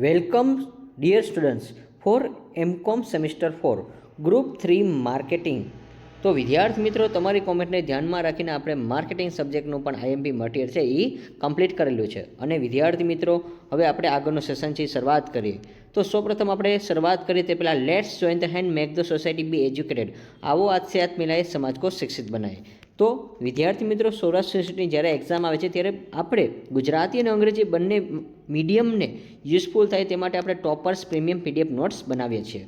Welcome, dear students, for MCOM Semester 4, Group 3 Marketing. તો વિદ્યાર્થી મિત્રો, તમારી કોમેન્ટને ધ્યાનમાં રાખીને આપણે માર્કેટિંગ સબ્જેક્ટનું પણ આઈએમપી મટીરિયલ છે એ કમ્પ્લીટ કરેલું છે. અને વિદ્યાર્થી મિત્રો, હવે આપણે આગળનું સેશન છે શરૂઆત કરીએ. તો સૌપ્રથમ આપણે શરૂઆત કરીએ તે પહેલાં let's join the hand make the society be educated. આવો હાથ સે હાથ મિલાએ સમાજ કો શિક્ષિત બનાએ. તો વિદ્યાર્થી મિત્રો, સૌરાષ્ટ્ર યુનિવર્સિટીની જ્યારે એક્ઝામ આવે છે ત્યારે આપણે ગુજરાતી અને અંગ્રેજી બંને મીડિયમને યુઝફુલ થાય તે માટે આપણે ટોપર્સ પ્રીમિયમ પીડીએફ નોટ્સ બનાવીએ છીએ,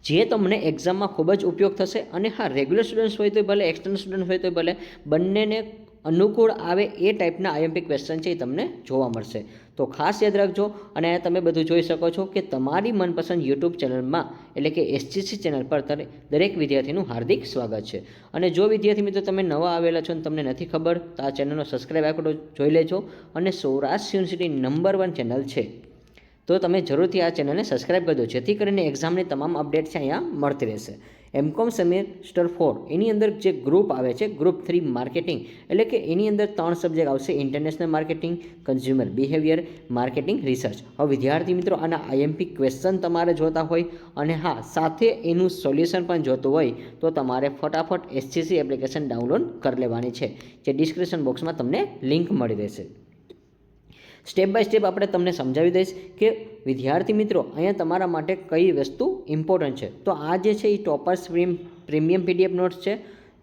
જે તમને એક્ઝામમાં ખૂબ જ ઉપયોગ થશે. અને હા, રેગ્યુલર સ્ટુડન્ટ્સ હોય તો ભલે, એક્સટર્નલ સ્ટુડન્ટ હોય તો ભલે, બંનેને અનુકૂળ આવે એ ટાઈપના આઈએમપી ક્વેશ્ચન છે એ તમને જોવા મળશે. તો ખાસ યાદ રાખજો. અને તમે બધું જોઈ શકો છો કે તમારી મનપસંદ યુટ્યુબ ચેનલમાં એટલે કે એસજીસી ચેનલ પર દરેક વિદ્યાર્થીનું હાર્દિક સ્વાગત છે. અને જો વિદ્યાર્થી મિત્રો તમે નવા આવેલા છો અને તમને નથી ખબર તો આ ચેનલનો સબસ્ક્રાઈબ આંકડો જોઈ લેજો. અને સૌરાષ્ટ્ર યુનિવર્સિટી નંબર 1 ચેનલ છે, તો તમે જરૂરથી આ ચેનલને સબસ્ક્રાઈબ કરી દો, જેથી કરીને એક્ઝામની તમામ અપડેટ છે અહીંયા મળતી રહેશે. એમકોમ સેમેસ્ટર 4 એની અંદર જે ગ્રુપ આવે છે, ગ્રુપ 3 માર્કેટિંગ, એટલે કે એની અંદર 3 સબ્જેક્ટ આવશે: international marketing, consumer behaviour, marketing research. હવે વિદ્યાર્થી મિત્રો, આના આઈએમપી ક્વેશ્ચન તમારે જોતા હોય અને હા, સાથે એનું સોલ્યુશન પણ જોતું હોય તો તમારે ફટાફટ એસજીસી એપ્લિકેશન ડાઉનલોડ કરી લેવાની છે, જે ડિસ્ક્રિપ્શન બોક્સમાં તમને લિંક મળી રહેશે. સ્ટેપ બાય સ્ટેપ આપણે તમને સમજાવી દઈશ કે વિદ્યાર્થી મિત્રો, અહીંયા તમારા માટે કઈ વસ્તુ ઇમ્પોર્ટન્ટ છે. તો આ જે છે એ ટોપર્સ પ્રીમિયમ પીડીએફ નોટ્સ છે.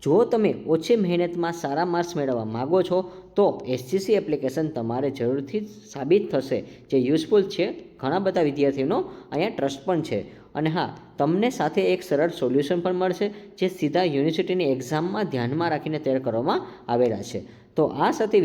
જો તમે ઓછી મહેનતમાં સારા માર્ક્સ મેળવવા માગો છો તો એસજીસી એપ્લિકેશન તમારે જરૂરથી સાબિત થશે, જે યુઝફુલ છે. ઘણા બધા વિદ્યાર્થીઓનો અહીંયા ટ્રસ્ટ પણ છે. અને હા, તમને સાથે એક સરળ સોલ્યુશન પણ મળશે, જે સીધા યુનિવર્સિટીની એક્ઝામમાં ધ્યાનમાં રાખીને તૈયાર કરવામાં આવેલા છે. તો આ સાથે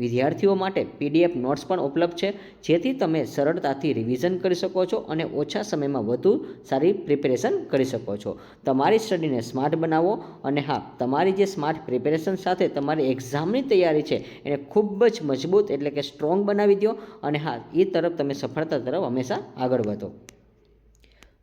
વિદ્યાર્થીઓ માટે પીડીએફ નોટ્સ પણ ઉપલબ્ધ છે, જેથી તમે સરળતાથી રિવિઝન કરી શકો છો અને ઓછા સમયમાં વધુ સારી પ્રિપેરેશન કરી શકો છો. તમારી સ્ટડીને સ્માર્ટ બનાવો. અને હા, તમારી જે સ્માર્ટ પ્રિપેરેશન સાથે તમારી એક્ઝામની તૈયારી છે એને ખૂબ જ મજબૂત એટલે કે સ્ટ્રોંગ બનાવી દો. અને હા, એ તરફ તમે સફળતા તરફ હંમેશા આગળ વધો.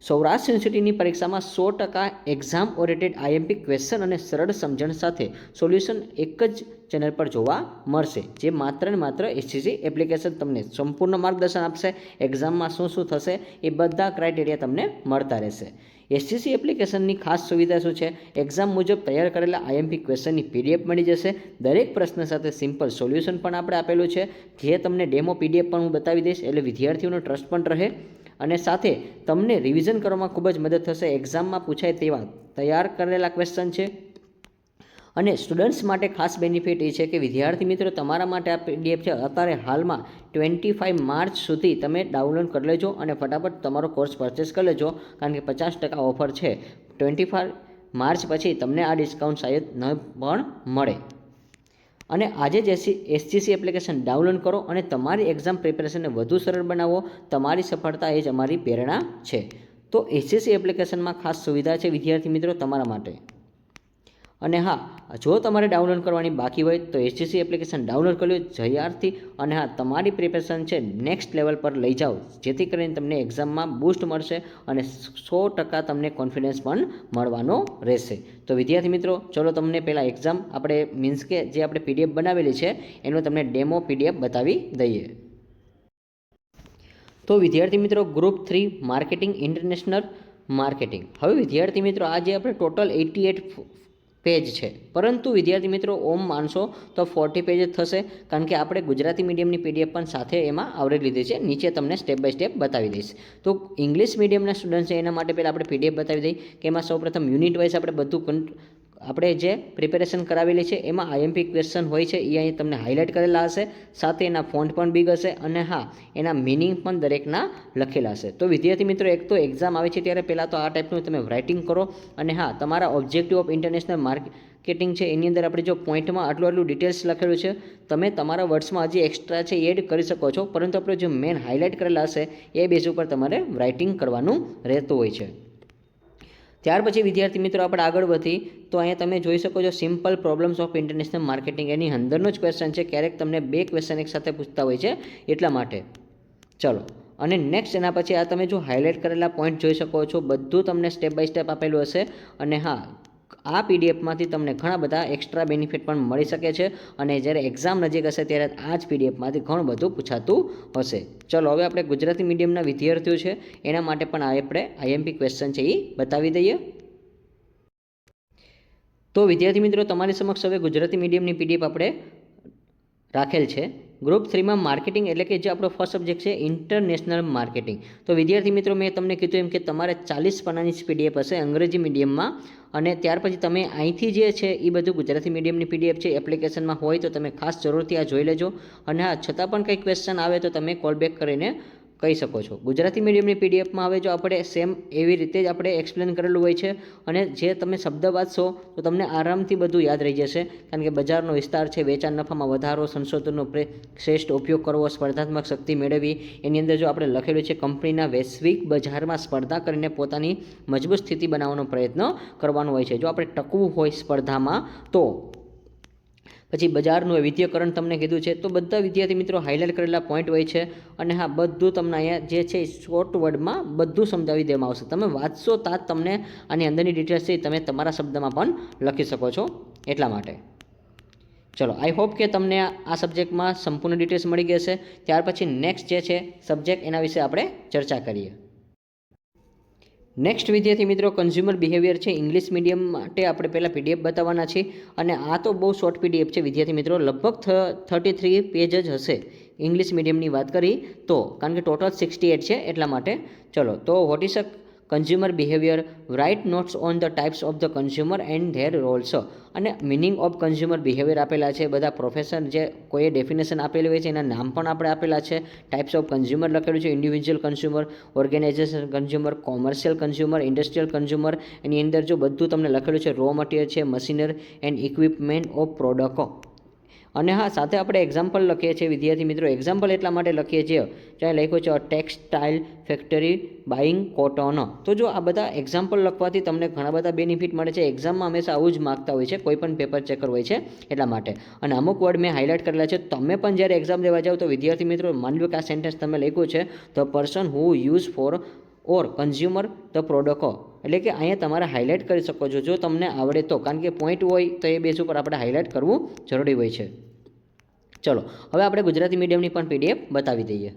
સૌરાષ્ટ્ર યુનિવર્સિટીની પરીક્ષામાં 100% એક્ઝામ ઓરિએન્ટેડ આઈએમપી ક્વેશ્ચન અને સરળ સમજણ સાથે સોલ્યુશન એક જ ચેનલ પર જોવા મળશે, જે માત્ર ને માત્ર એસજીસી એપ્લિકેશન તમને સંપૂર્ણ માર્ગદર્શન આપશે. એક્ઝામમાં શું શું થશે એ બધા ક્રાઇટેરિયા તમને મળતા રહેશે. એસજીસી એપ્લિકેશનની ખાસ સુવિધા શું છે? એક્ઝામ મુજબ તૈયાર કરેલા આઈએમપી ક્વેશ્ચનની પીડીએફ મળી જશે. દરેક પ્રશ્ન સાથે સિમ્પલ સોલ્યુશન પણ આપણે આપેલું છે, જે તમને ડેમો પીડીએફ પણ હું બતાવી દઈશ, એટલે વિદ્યાર્થીઓનો ટ્રસ્ટ પણ રહે. અને સાથે તમને રિવિઝન કરવામાં ખૂબ જ મદદ થશે. એક્ઝામમાં પૂછાય તેવા તૈયાર કરેલા ક્વેશ્ચન છે. અને સ્ટુડન્ટ્સ માટે ખાસ બેનિફિટ એ છે કે વિદ્યાર્થી મિત્રો, તમારા માટે આ પીડીએફ છે અત્યારે હાલમાં 25 માર્ચ સુધી તમે ડાઉનલોડ કરી લેજો અને ફટાફટ તમારો કોર્સ પરચેસ કરી લેજો, કારણ કે 50% ઓફર છે. 25 માર્ચ પછી તમને આ ડિસ્કાઉન્ટ શાયદ ન પણ મળે. અને આજે જ એસજીસી એપ્લિકેશન ડાઉનલોડ કરો અને તમારી એક્ઝામ પ્રિપેરેશનને વધુ સરળ બનાવો. તમારી સફળતા એ જ અમારી પ્રેરણા છે. તો એસજીસી એપ્લિકેશનમાં ખાસ સુવિધા છે વિદ્યાર્થી મિત્રો તમારા માટે. અને હા, જો તમારે ડાઉનલોડ કરવાની બાકી હોય તો એસજીસી એપ્લિકેશન ડાઉનલોડ કરી લો જયારથી. અને હા, તમારી પ્રિપેરેશન છે નેક્સ્ટ લેવલ પર લઈ જાઓ, જેથી કરીને તમને એક્ઝામમાં બૂસ્ટ મળશે અને 100% તમને કોન્ફિડન્સ પણ મળવાનો રહેશે. તો વિદ્યાર્થી મિત્રો, ચલો તમને પહેલાં એક્ઝામ આપણે મીન્સ કે જે આપણે પીડીએફ બનાવેલી છે એનો તમને ડેમો પીડીએફ બતાવી દઈએ. તો વિદ્યાર્થી મિત્રો, ગ્રુપ 3 માર્કેટિંગ, ઇન્ટરનેશનલ માર્કેટિંગ. હવે વિદ્યાર્થી મિત્રો, આ જે આપણે ટોટલ 88 પેજ છે, પરંતુ વિદ્યાર્થી મિત્રો ઓમ માનશો તો 40 પેજ જ થશે, કારણ કે આપણે ગુજરાતી મીડિયમની પીડીએફ પણ સાથે એમાં આવરી લીધી છે. નીચે તમને સ્ટેપ બાય સ્ટેપ બતાવી દઈશ. તો ઇંગ્લિશ મીડિયમના સ્ટુડન્ટ છે એના માટે પહેલાં આપણે પીડીએફ બતાવી દઈએ કે એમાં સૌપ્રથમ યુનિટ વાઇઝ આપણે બધું આપણે જે પ્રિપેરેશન કરાવેલી છે એમાં આઈએમપી ક્વેશ્ચન હોય છે એ અહીં તમને હાઇલાઇટ કરેલા હશે, સાથે એના ફોન્ટ પણ બિગ હશે અને હા, એના મિનિંગ પણ દરેકના લખેલા હશે. તો વિદ્યાર્થી મિત્રો, એક તો એક્ઝામ આવે છે ત્યારે પહેલાં તો આ ટાઈપનું તમે રાઇટિંગ કરો. અને હા, તમારા ઓબ્જેક્ટિવ ઓફ ઇન્ટરનેશનલ માર્કેટિંગ છે એની અંદર આપણે જો પોઈન્ટમાં આટલું ડિટેલ્સ લખેલું છે, તમે તમારા વર્ડ્સમાં હજી એક્સ્ટ્રા છે એડ કરી શકો છો, પરંતુ આપણે જો મેન હાઇલાઇટ કરેલા હશે એ બેઝ ઉપર તમારે રાઇટિંગ કરવાનું રહેતું હોય છે. ત્યાર પછી વિદ્યાર્થી મિત્રો આપણે આગળ વધી તો અહીંયા તમે જોઈ શકો છો simple problems of international marketing, એની અંદરનો જ ક્વેશ્ચન છે. ક્યારેક તમને 2 ક્વેશ્ચન એક સાથે પૂછતા હોય છે એટલા માટે. ચલો, અને નેક્સ્ટ એના પછી આ તમે જો હાઇલાઇટ કરેલા પોઈન્ટ જોઈ શકો છો, બધું તમને સ્ટેપ બાય સ્ટેપ આપેલું હશે. અને હા, આ પીડીએફમાંથી તમને ઘણા બધા એક્સ્ટ્રા બેનિફિટ પણ મળી શકે છે અને જ્યારે એક્ઝામ નજીક હશે ત્યારે આ જ પીડીએફમાંથી ઘણું બધું પૂછાતું હશે. ચલો હવે આપણે ગુજરાતી મીડિયમના વિદ્યાર્થીઓ છે એના માટે પણ આપણે આઈએમપી ક્વેશ્ચન છે એ બતાવી દઈએ. તો વિદ્યાર્થી મિત્રો તમારી સમક્ષ હવે ગુજરાતી મીડિયમની પીડીએફ આપણે રાખેલ છે. ગ્રુપ 3માં માર્કેટિંગ એટલે કે જે આપણો ફર્સ્ટ સબ્જેક્ટ છે ઇન્ટરનેશનલ માર્કેટિંગ. તો વિદ્યાર્થી મિત્રો મેં તમને કીધું એમ કે તમારે 40 પાનાની પીડીએફ હશે અંગ્રેજી મીડિયમમાં અને ત્યાર પછી તમે અહીંથી જે છે એ બધું ગુજરાતી મીડિયમની પીડીએફ છે એપ્લિકેશનમાં હોય તો તમે ખાસ જરૂરથી આ જોઈ લેજો અને હા છતાં પણ કંઈ ક્વેશ્ચન આવે તો તમે કોલ બેક કરીને કહી શકો છો. ગુજરાતી મીડિયમની પીડીએફમાં હવે જો આપણે સેમ એવી રીતે જ આપણે એક્સપ્લેન કરેલું હોય છે અને જે તમે શબ્દ વાંચશો તો તમને આરામથી બધું યાદ રહી જશે કારણ કે બજારનો વિસ્તાર છે, વેચાણ નફામાં વધારો, સંશોધનનો શ્રેષ્ઠ ઉપયોગ કરવો, સ્પર્ધાત્મક શક્તિ મેળવવી. એની અંદર જો આપણે લખેલું છે કંપનીના વૈશ્વિક બજારમાં સ્પર્ધા કરીને પોતાની મજબૂત સ્થિતિ બનાવવાનો પ્રયત્ન કરવાનો હોય છે. જો આપણે ટકવું હોય સ્પર્ધામાં તો પછી બજારનું વૈવિધ્યકરણ તમને કીધું છે. તો બધા વિદ્યાર્થી મિત્રો હાઇલાઇટ કરેલા પોઈન્ટ હોય છે અને હા બધું તમને અહીંયા જે છે શોર્ટ વર્ડમાં બધું સમજાવી દેવામાં આવશે. તમે વાંચશો ત્યાં તમને આની અંદરની ડિટેલ્સ છે તમે તમારા શબ્દમાં પણ લખી શકો છો એટલા માટે. ચલો આઈ હોપ કે તમને આ સબ્જેક્ટમાં સંપૂર્ણ ડિટેલ્સ મળી ગઈ હશે. ત્યાર પછી નેક્સ્ટ જે છે સબ્જેક્ટ એના વિશે આપણે ચર્ચા કરીએ. નેક્સ્ટ વિદ્યાર્થી મિત્રો કન્ઝ્યુમર બિહેવિયર છે. ઇંગ્લિશ મીડિયમ માટે આપણે પહેલાં પીડીએફ બતાવવાના છીએ અને આ તો બહુ શોર્ટ પીડીએફ છે વિદ્યાર્થી મિત્રો, લગભગ 33 પેજ જ હશે ઇંગ્લિશ મીડિયમની વાત કરી તો, કારણ કે ટોટલ 68 છે એટલા માટે. ચલો તો what is a consumer behaviour, write notes on the types of the consumer and their roles અને મિનિંગ ઓફ કન્ઝ્યુમર બિહેવિયર આપેલા છે. બધા પ્રોફેસર જે કોઈએ ડેફિનેશન આપેલી હોય છે એના નામ પણ આપણે આપેલા છે. ટાઈપ્સ ઓફ કન્ઝ્યુમર લખેલું છે, individual consumer, organisation consumer, commercial consumer, industrial consumer. એની અંદર જો બધું તમને લખેલું છે રો મટીરિયલ છે, machinery and equipment of product. અને હા સાથે આપણે એક્ઝામ્પલ લખીએ છીએ વિદ્યાર્થી મિત્રો. એક્ઝામ્પલ એટલા માટે લખીએ છીએ જ્યાં લખ્યું છે ટેક્સટાઇલ ફેક્ટરી બાઇંગ કોટન. તો જો આ બધા એક્ઝામ્પલ લખવાથી તમને ઘણા બધા બેનિફિટ મળે છે. એક્ઝામમાં હંમેશા આવું જ માગતા હોય છે, કોઈ પણ પેપર ચેકર હોય છે એટલા માટે. અને અમુક વર્ડ મેં હાઇલાઇટ કરેલા છે. તમે પણ જ્યારે એક્ઝામ દેવા જાઓ તો વિદ્યાર્થી મિત્રો માની લો કે આ સેન્ટેન્સ તમે લખ્યું છે the person who use for or consumer the product, એટલે કે અહીંયા તમારે હાઇલાઇટ કરી શકો છો જો તમને આવડે તો, કારણ કે પોઈન્ટ હોય તો એ બેઝ ઉપર આપણે હાઇલાઇટ કરવું જરૂરી હોય છે. ચલો હવે આપણે ગુજરાતી મીડિયમની પણ પીડીએફ બતાવી દઈએ.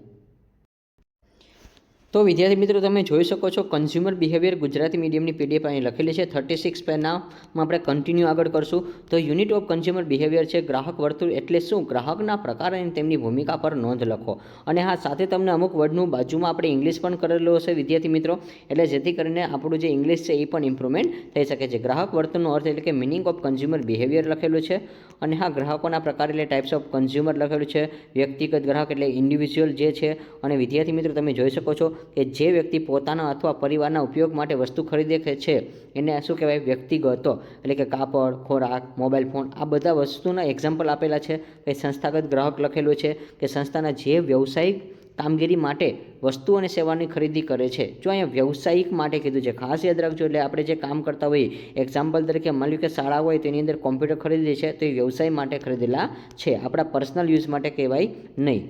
તો વિદ્યાર્થી મિત્રો તમે જોઈ શકો છો કન્ઝ્યુમર બિહેવિયર ગુજરાતી મીડિયમની પીડીએફ અહીં લખેલી છે. 36 પેજમાં આપણે કન્ટિન્યુ આગળ કરશું. તો યુનિટ ઓફ કન્ઝ્યુમર બિહેવિયર છે ગ્રાહક વર્તુળ એટલે શું, ગ્રાહકના પ્રકાર અને તેમની ભૂમિકા પર નોંધ લખો. અને હા સાથે તમને અમુક વર્ડનું બાજુમાં આપણે ઇંગ્લિશ પણ કરેલું હશે વિદ્યાર્થી મિત્રો, એટલે જેથી કરીને આપણું જે ઇંગ્લિશ છે એ પણ ઇમ્પ્રુવમેન્ટ થઈ શકે છે. ગ્રાહક વર્તનનો અર્થ એટલે કે મિનિંગ ઓફ કન્ઝ્યુમર બિહેવિયર લખેલું છે. અને હા ગ્રાહકોના પ્રકાર એટલે ટાઈપ્સ ઓફ કન્ઝ્યુમર લખેલું છે. વ્યક્તિગત ગ્રાહક એટલે ઇન્ડિવિજ્યુઅલ જે છે. અને વિદ્યાર્થી મિત્રો તમે જોઈ શકો છો કે જે વ્યક્તિ પોતાના અથવા પરિવારના ઉપયોગ માટે વસ્તુ ખરીદે છે એને શું કહેવાય, વ્યક્તિગત, એટલે કે કાપડ, ખોરાક, મોબાઈલ ફોન આ બધા વસ્તુના એક્ઝામ્પલ આપેલા છે. કે સંસ્થાગત ગ્રાહક લખેલું છે કે સંસ્થાના જે વ્યવસાયિક કામગીરી માટે વસ્તુ અને સેવાની ખરીદી કરે છે. જો અહીંયા વ્યવસાયિક માટે કીધું છે ખાસ યાદ રાખજો. એટલે આપણે જે કામ કરતા હોઈએ એક્ઝામ્પલ તરીકે માની લો કે શાળા હોય તો એની અંદર કોમ્પ્યુટર ખરીદે છે તો એ વ્યવસાય માટે ખરીદેલા છે, આપણા પર્સનલ યુઝ માટે કહેવાય નહીં.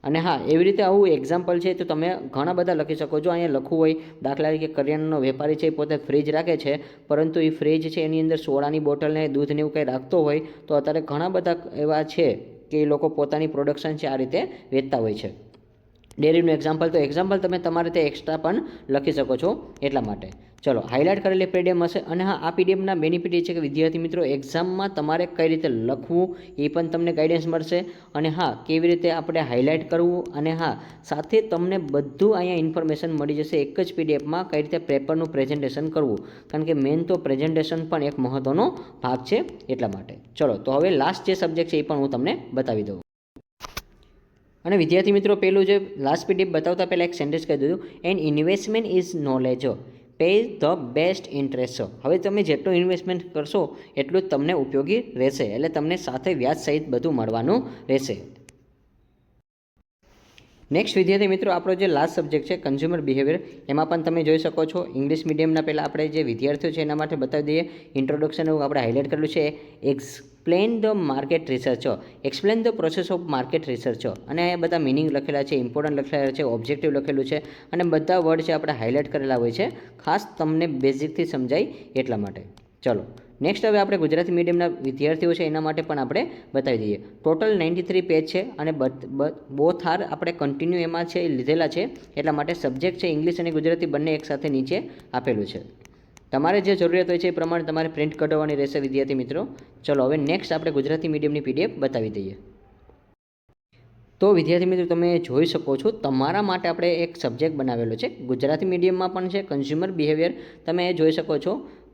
અને હા એવી રીતે આવું એક્ઝામ્પલ છે તો તમે ઘણા બધા લખી શકો છો. અહીંયા લખવું હોય દાખલા તરીકે કરિયાણાનો વેપારી છે એ પોતે ફ્રીજ રાખે છે પરંતુ એ ફ્રીજ છે એની અંદર સોડાની બોટલને દૂધને એવું કંઈ રાખતો હોય તો અત્યારે ઘણા બધા એવા છે કે એ લોકો પોતાની પ્રોડક્શન છે આ રીતે વેચતા હોય છે. ડેરીનું એક્ઝામ્પલ, તો એક્ઝામ્પલ તમે તમારે તે એક્સ્ટ્રા પણ લખી શકો છો એટલા માટે. ચલો હાઇલાઇટ કરેલી પીડીએફ હશે. અને હા આ પીડીએફના બેનિફિટ એ છે કે વિદ્યાર્થી મિત્રો એક્ઝામમાં તમારે કઈ રીતે લખવું એ પણ તમને ગાઈડન્સ મળશે. અને હા કેવી રીતે આપણે હાઇલાઇટ કરવું અને હા સાથે તમને બધું અહીંયા ઇન્ફોર્મેશન મળી જશે એક જ પીડીએફમાં, કઈ રીતે પેપરનું પ્રેઝન્ટેશન કરવું, કારણ કે મેઇન તો પ્રેઝન્ટેશન પણ એક મહત્ત્વનો ભાગ છે એટલા માટે. ચલો તો હવે લાસ્ટ જે સબ્જેક્ટ છે એ પણ હું તમને બતાવી દઉં. અને વિદ્યાર્થી મિત્રો પેલું જે લાસ્ટ પીડીએફ બતાવતા પહેલાં એક સેન્ટેન્સ કહી દીધું, and investment is knowledge pay the best interest. હવે તમે જેટલું ઇન્વેસ્ટમેન્ટ કરશો એટલું જ તમને ઉપયોગી રહેશે, એટલે તમને સાથે વ્યાજ સહિત બધું મળવાનું રહેશે. નેક્સ્ટ વિદ્યાર્થી મિત્રો આપણો જે લાસ્ટ સબ્જેક્ટ છે કન્ઝ્યુમર બિહેવિયર, એમાં પણ તમે જોઈ શકો છો ઇંગ્લિશ મીડિયમના પહેલાં આપણે જે વિદ્યાર્થીઓ છે એના માટે બતાવી દઈએ. ઇન્ટ્રોડક્શન એવું આપણે હાઇલાઇટ કરેલું છે, explain the market research, explain the process of market research. અને આ બધા મિનિંગ લખેલા છે, ઇમ્પોર્ટન્ટ લખેલા છે, ઓબ્જેક્ટિવ લખેલું છે અને બધા વર્ડ છે આપણે હાઇલાઇટ કરેલા હોય છે ખાસ તમને બેઝિકથી સમજાય એટલા માટે. ચલો નેક્સ્ટ હવે આપણે ગુજરાતી મીડિયમના વિદ્યાર્થીઓ છે એના માટે પણ આપણે બતાવી દઈએ. ટોટલ 93 પેજ છે અને બોથ આર આપણે કન્ટિન્યુ એમાં છે લીધેલા છે, એટલા માટે સબ્જેક્ટ છે ઇંગ્લિશ અને ગુજરાતી બંને એકસાથે નીચે આપેલું છે. તમારે જે જરૂરિયાત હોય છે એ પ્રમાણે તમારે પ્રિન્ટ કઢાવવાની રહેશે વિદ્યાર્થી મિત્રો. ચલો હવે નેક્સ્ટ આપણે ગુજરાતી મીડિયમની PDF બતાવી દઈએ. તો વિદ્યાર્થી મિત્રો તમે જોઈ શકો છો તમારા માટે આપણે એક સબ્જેક્ટ બનાવેલો છે. ગુજરાતી મીડિયમમાં પણ છે કન્ઝ્યુમર બિહેવિયર. તમે જોઈ શકો છો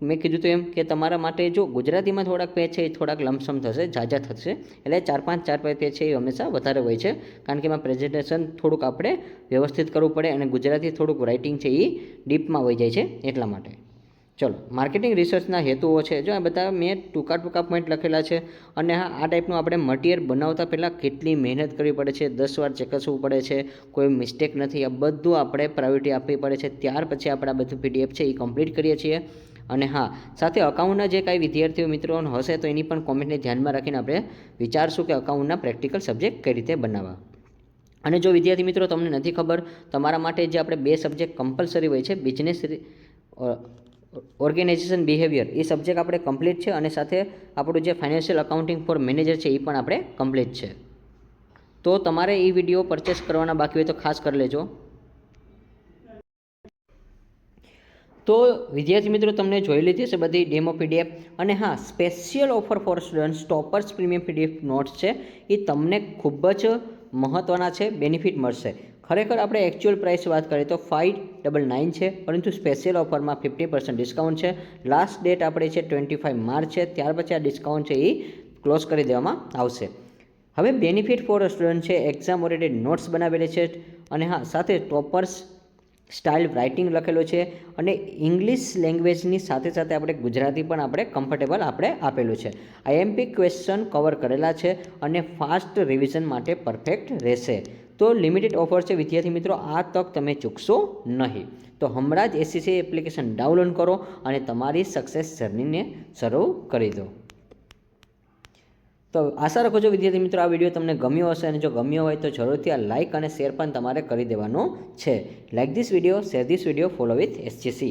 મેં કીધું તો એમ કે તમારા માટે જો ગુજરાતીમાં થોડાક પેજ છે એ થોડાક લમસમ થશે, ઝાઝા થશે, એટલે 4-5 પેજ છે એ હંમેશા વધારે હોય છે, કારણ કે એમાં પ્રેઝન્ટેશન થોડુંક આપણે વ્યવસ્થિત કરવું પડે અને ગુજરાતી થોડુંક રાઇટિંગ છે એ ડીપમાં વહી જાય છે એટલા માટે. ચલો માર્કેટિંગ રિસર્ચના હેતુઓ છે, જો આ બધા મેં ટૂંકા પોઈન્ટ લખેલા છે. અને હા આ ટાઈપનું આપણે મટીરિયલ બનાવતા પહેલાં કેટલી મહેનત કરવી પડે છે, 10 વાર ચકાસવું પડે છે, કોઈ મિસ્ટેક નથી, આ બધું આપણે પ્રાયોરિટી આપવી પડે છે. ત્યાર પછી આપણે આ બધું PDF છે એ કમ્પ્લીટ કરીએ છીએ. અને હા સાથે અકાઉન્ટના જે કાંઈ વિદ્યાર્થીઓ મિત્રો હશે તો એની પણ કોમેન્ટને ધ્યાનમાં રાખીને આપણે વિચારશું કે અકાઉન્ટના પ્રેક્ટિકલ સબ્જેક્ટ કઈ રીતે બનાવવા. અને જો વિદ્યાર્થી મિત્રો તમને નથી ખબર, તમારા માટે જે આપણે 2 સબ્જેક્ટ કમ્પલસરી હોય છે, બિઝનેસ ઓર્ગેનાઇઝેશન બિહેવિયર એ સબ્જેક્ટ આપણે કમ્પ્લીટ છે, અને સાથે આપણું જે ફાઇનાન્શિયલ અકાઉન્ટિંગ ફોર મેનેજર છે એ પણ આપણે કમ્પ્લીટ છે. તો તમારે એ વિડીયો પરચેસ કરવાના બાકી હોય તો ખાસ કરી લેજો. તો વિદ્યાર્થી મિત્રો તમને જોઈ લીધી છે બધી ડેમો PDF. અને હા special offer for students toppers premium PDF notes છે એ તમને ખૂબ જ મહત્ત્વના છે, બેનિફિટ મળશે. ખરેખર આપણે એકચ્યુઅલ પ્રાઇસ વાત કરીએ તો 599 છે, પરંતુ સ્પેશિયલ ઓફરમાં 50% ડિસ્કાઉન્ટ છે. લાસ્ટ ડેટ આપણે છે 25 માર્ચ છે, ત્યાર પછી આ ડિસ્કાઉન્ટ છે એ ક્લોઝ કરી દેવામાં આવશે. હવે બેનિફિટ ફોર સ્ટુડન્ટ છે, એક્ઝામ ઓરિએન્ટેડ નોટ્સ બનાવેલી છે, અને હા સાથે ટોપર્સ સ્ટાઇલ રાઇટિંગ લખેલો છે, અને ઇંગ્લિશ લેંગ્વેજની સાથે સાથે આપણે ગુજરાતી પણ આપણે કમ્ફર્ટેબલ આપણે આપેલું છે. IMP ક્વેશ્ચન કવર કરેલા છે અને ફાસ્ટ રિવિઝન માટે પરફેક્ટ રહેશે. તો લિમિટેડ ઓફર છે વિદ્યાર્થી મિત્રો, આ તક તમે ચૂકશો નહીં. તો હમણાં જ SCC એપ્લિકેશન ડાઉનલોડ કરો અને તમારી સક્સેસ જર્નીને શરૂ કરી દો. તો આશા રાખો છો વિદ્યાર્થી મિત્રો આ વિડીયો તમને ગમ્યો હશે, અને જો ગમ્યો હોય તો જરૂરથી આ લાઇક અને શેર પણ તમારે કરી દેવાનો છે. Like this video, share this video, follow with SCC.